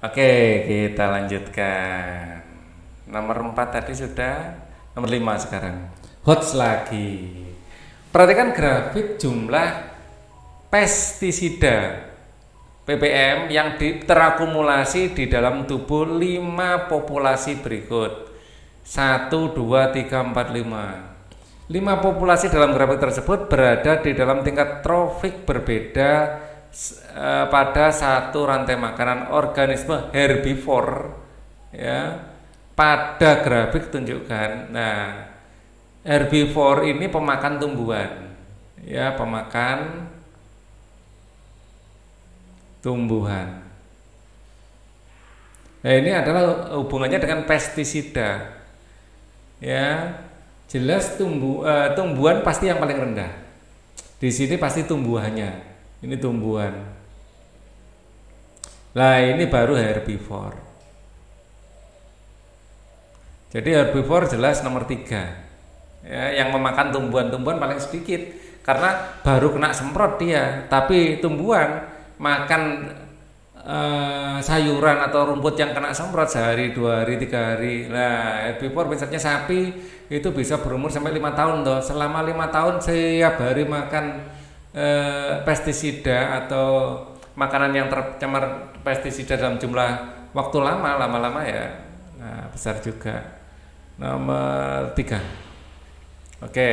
Oke, kita lanjutkan. Nomor 4 tadi sudah, nomor 5 sekarang. Hots lagi. Perhatikan grafik jumlah pestisida ppm yang terakumulasi di dalam tubuh 5 populasi berikut. 1, 2, 3, 4, 5. 5 populasi dalam grafik tersebut berada di dalam tingkat trofik berbeda pada satu rantai makanan organisme herbivore, ya. Pada grafik tunjukkan. Nah, herbivore ini pemakan tumbuhan, ya, pemakan tumbuhan. Nah, ini adalah hubungannya dengan pestisida, ya. Jelas tumbuhan pasti yang paling rendah. Di sini pasti tumbuhannya. Ini tumbuhan. Nah, ini baru herbivore. Jadi herbivore jelas nomor 3. Ya, yang memakan tumbuhan-tumbuhan paling sedikit karena baru kena semprot dia. Tapi tumbuhan makan sayuran atau rumput yang kena semprot sehari, 2 hari, 3 hari. Nah, herbivore misalnya sapi itu bisa berumur sampai 5 tahun toh. Selama 5 tahun setiap hari makan pestisida atau makanan yang tercemar pestisida dalam jumlah waktu lama-lama ya, nah, besar juga. Nomor 3. Oke.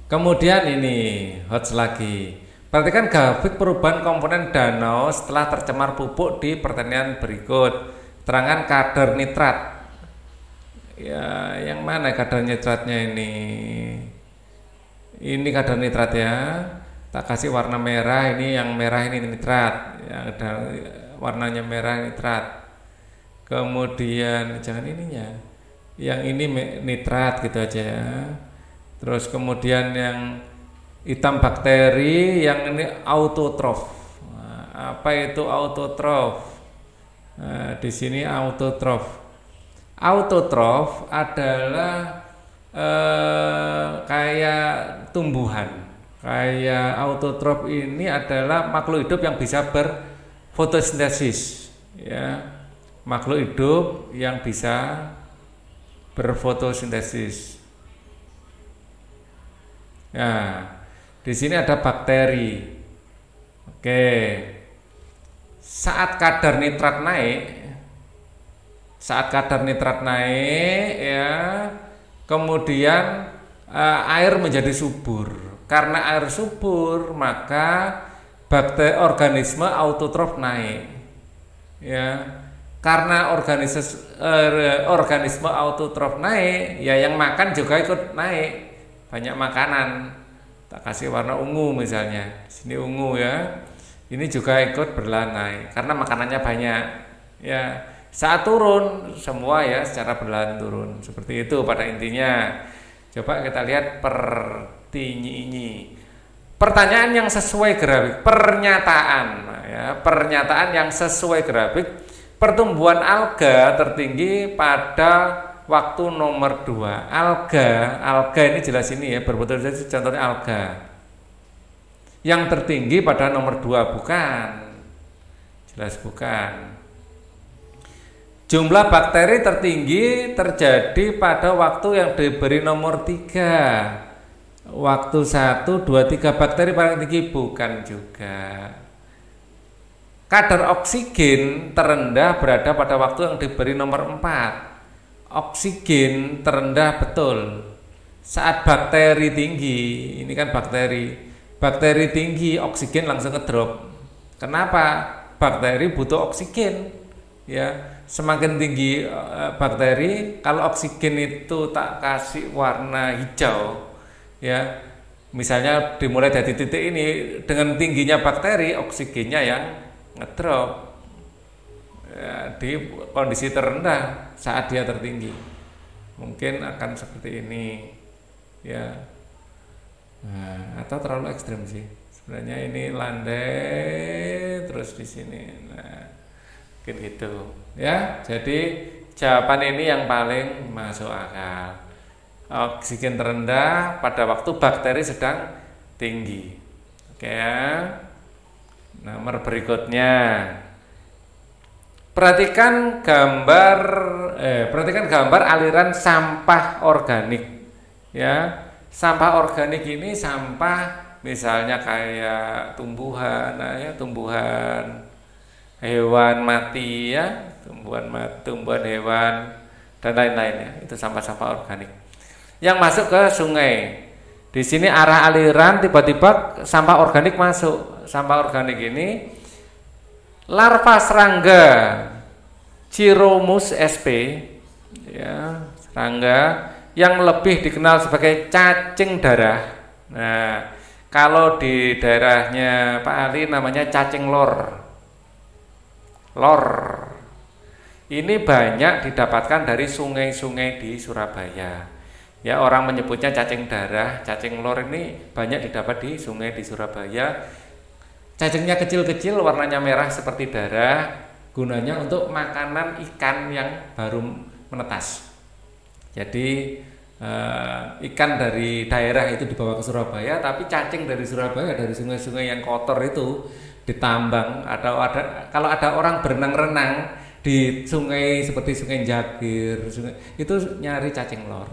Kemudian ini hots lagi. Perhatikan grafik perubahan komponen danau setelah tercemar pupuk di pertanian berikut. Terangkan kadar nitrat. Ya, yang mana kadar nitratnya ini? Ini kadar nitrat ya. Tak kasih warna merah, ini yang merah ini nitrat. Yang ada warnanya merah nitrat. Kemudian jangan ininya. Yang ini nitrat gitu aja ya. Terus kemudian yang hitam bakteri, yang ini autotrof. Nah, apa itu autotrof? Nah, di sini autotrof. Autotrof adalah kayak tumbuhan. Kayak autotrof ini adalah makhluk hidup yang bisa berfotosintesis, ya. Makhluk hidup yang bisa berfotosintesis. Nah, di sini ada bakteri. Oke. Saat kadar nitrat naik, ya, kemudian air menjadi subur. Karena air subur, maka organisme autotrof naik. Ya. Karena organisme autotrof naik, ya yang makan juga ikut naik. Banyak makanan. Tak kasih warna ungu misalnya. Sini ungu ya. Ini juga ikut berlahan naik karena makanannya banyak. Ya. Saat turun semua ya secara berlahan turun. Seperti itu pada intinya. Coba kita lihat ini. Pertanyaan yang sesuai grafik, pernyataan ya, pernyataan yang sesuai grafik. Pertumbuhan alga tertinggi pada waktu nomor 2. Alga ini jelas ini ya, berfotosintesis contohnya alga. Yang tertinggi pada nomor 2 bukan. Jelas bukan. Jumlah bakteri tertinggi terjadi pada waktu yang diberi nomor 3. Waktu 1, 2, 3 bakteri paling tinggi bukan juga. Kadar oksigen terendah berada pada waktu yang diberi nomor 4. Oksigen terendah betul saat bakteri tinggi. Ini kan bakteri tinggi, oksigen langsung ngedrop. Kenapa? Bakteri butuh oksigen. Ya, semakin tinggi bakteri, kalau oksigen itu tak kasih warna hijau, ya, misalnya dimulai dari titik ini, dengan tingginya bakteri, oksigennya yang ngedrop, ya, di kondisi terendah saat dia tertinggi, mungkin akan seperti ini, ya. Nah, atau terlalu ekstrim sih, sebenarnya ini landai terus di sini, nah. Mungkin gitu ya. Jadi jawaban ini yang paling masuk akal. Oksigen terendah pada waktu bakteri sedang tinggi. Oke ya. Nomor berikutnya Perhatikan gambar aliran sampah organik. Ya, sampah organik ini sampah misalnya kayak tumbuhan, tumbuhan hewan mati ya, tumbuhan hewan dan lain-lainnya. Itu sampah-sampah organik yang masuk ke sungai. Di sini arah aliran tiba-tiba sampah organik masuk. Sampah organik ini larva serangga Chiromus sp, ya, serangga yang lebih dikenal sebagai cacing darah. Nah, kalau di daerahnya Pak Ali namanya cacing lor. Lor. Ini banyak didapatkan dari sungai-sungai di Surabaya. Ya, orang menyebutnya cacing darah, cacing lor ini banyak didapat di sungai di Surabaya. Cacingnya kecil-kecil, warnanya merah seperti darah. Gunanya untuk makanan ikan yang baru menetas. Jadi ikan dari daerah itu dibawa ke Surabaya, tapi cacing dari Surabaya, dari sungai-sungai yang kotor itu ditambang. Kalau ada orang berenang-renang di sungai seperti Sungai Jagir, itu nyari cacing lor.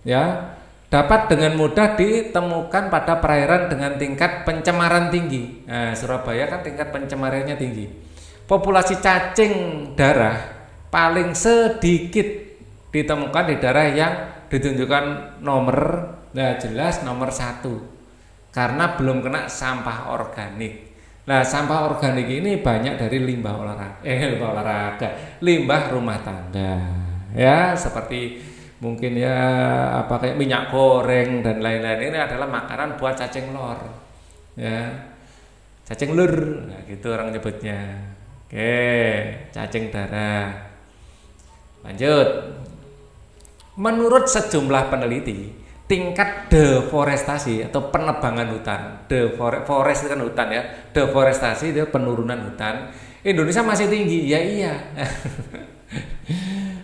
Ya, dapat dengan mudah ditemukan pada perairan dengan tingkat pencemaran tinggi. Nah, Surabaya kan tingkat pencemarannya tinggi. Populasi cacing darah paling sedikit ditemukan di daerah yang ditunjukkan jelas nomor 1 karena belum kena sampah organik. Nah, sampah organik ini banyak dari limbah rumah tangga, ya, seperti mungkin ya kayak minyak goreng dan lain-lain. Ini adalah makanan buat cacing lor, ya, cacing lur, nah, gitu orang nyebutnya. Oke, cacing darah. Lanjut. Menurut sejumlah peneliti, tingkat deforestasi atau penebangan hutan, forest itu kan hutan ya, deforestasi itu penurunan hutan, Indonesia masih tinggi, ya iya.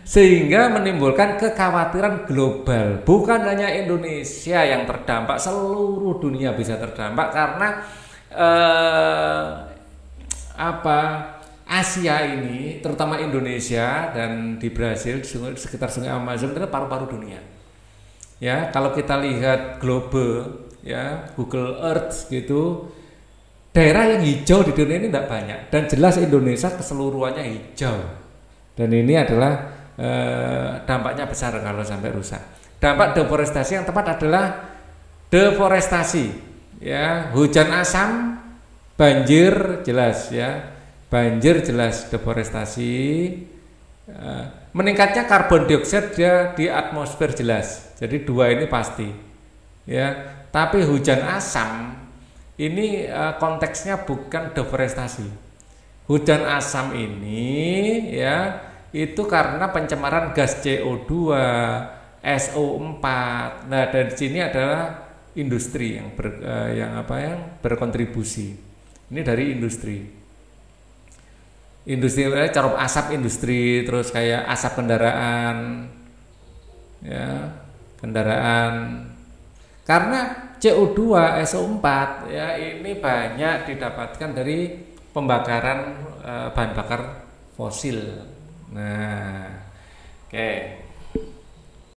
Sehingga menimbulkan kekhawatiran global. Bukan hanya Indonesia yang terdampak, seluruh dunia bisa terdampak karena Asia ini, terutama Indonesia dan di Brasil, sekitar sungai Amazon itu paru-paru dunia. Ya, kalau kita lihat globe, ya, Google Earth gitu, daerah yang hijau di dunia ini tidak banyak, dan jelas Indonesia keseluruhannya hijau. Dan ini adalah dampaknya besar kalau sampai rusak. Dampak deforestasi yang tepat adalah deforestasi, ya, hujan asam, banjir jelas, ya. Banjir jelas deforestasi, meningkatnya karbon dioksida di atmosfer jelas. Jadi dua ini pasti, ya. Tapi hujan asam ini konteksnya bukan deforestasi. Hujan asam ini, ya, itu karena pencemaran gas CO2, SO4. Nah, dari sini adalah industri yang berkontribusi. Ini dari industri carup asap industri, terus kayak asap kendaraan, ya, karena CO2 SO4, ya, ini banyak didapatkan dari pembakaran bahan bakar fosil. Nah, oke.